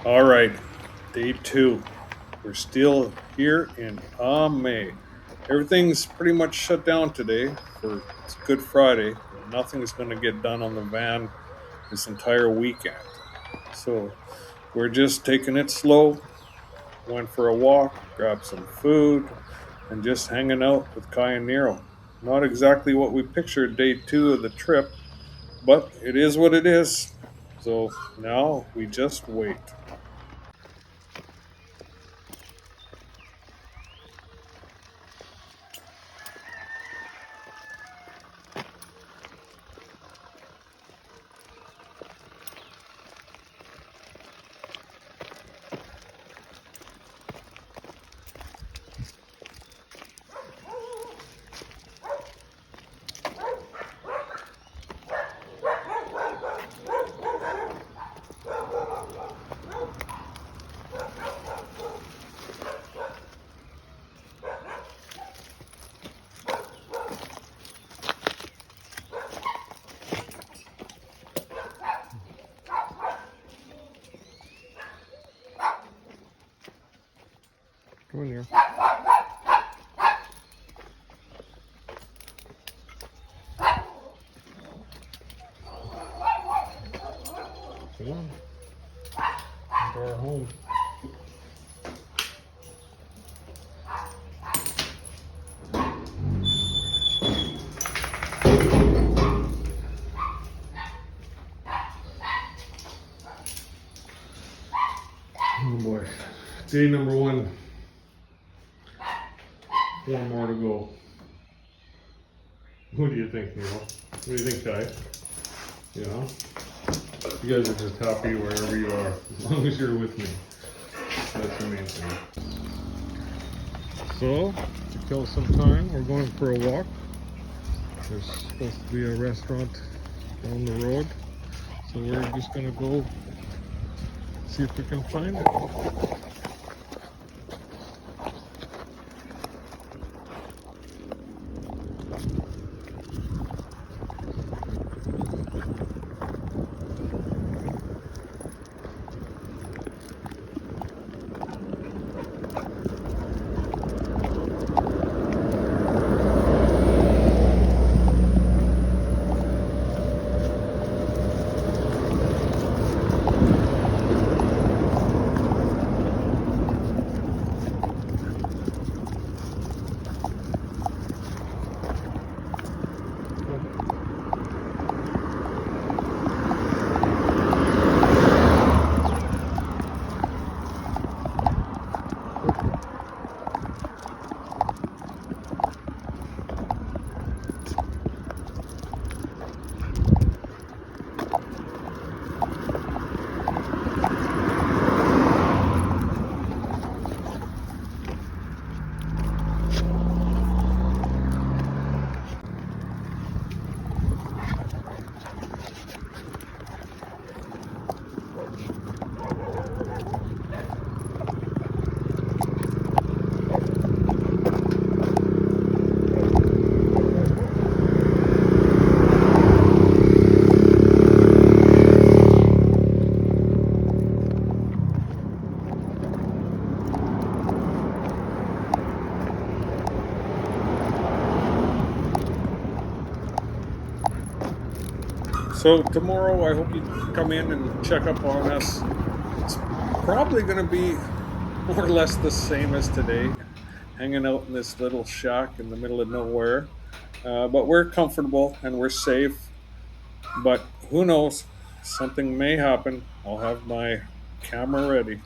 All right, day two. We're still here in May. Everything's pretty much shut down today for it's Good Friday. Nothing's going to get done on the van this entire weekend. So we're just taking it slow. Went for a walk, grabbed some food, and just hanging out with Kai and Nero. Not exactly what we pictured day two of the trip, but it is what it is. So now we just wait. Come on here. Come on. Into our home. Oh boy. Day number one. 4 more to go. What do you think, Neil? What do you think, Kai? You know? You guys are just happy wherever you are, as long as you're with me. That's the main thing. So, to kill some time, we're going for a walk. There's supposed to be a restaurant down the road. So we're just gonna go see if we can find it. So tomorrow, I hope you come in and check up on us. It's probably going to be more or less the same as today, hanging out in this little shack in the middle of nowhere. But we're comfortable and we're safe. But who knows? Something may happen. I'll have my camera ready.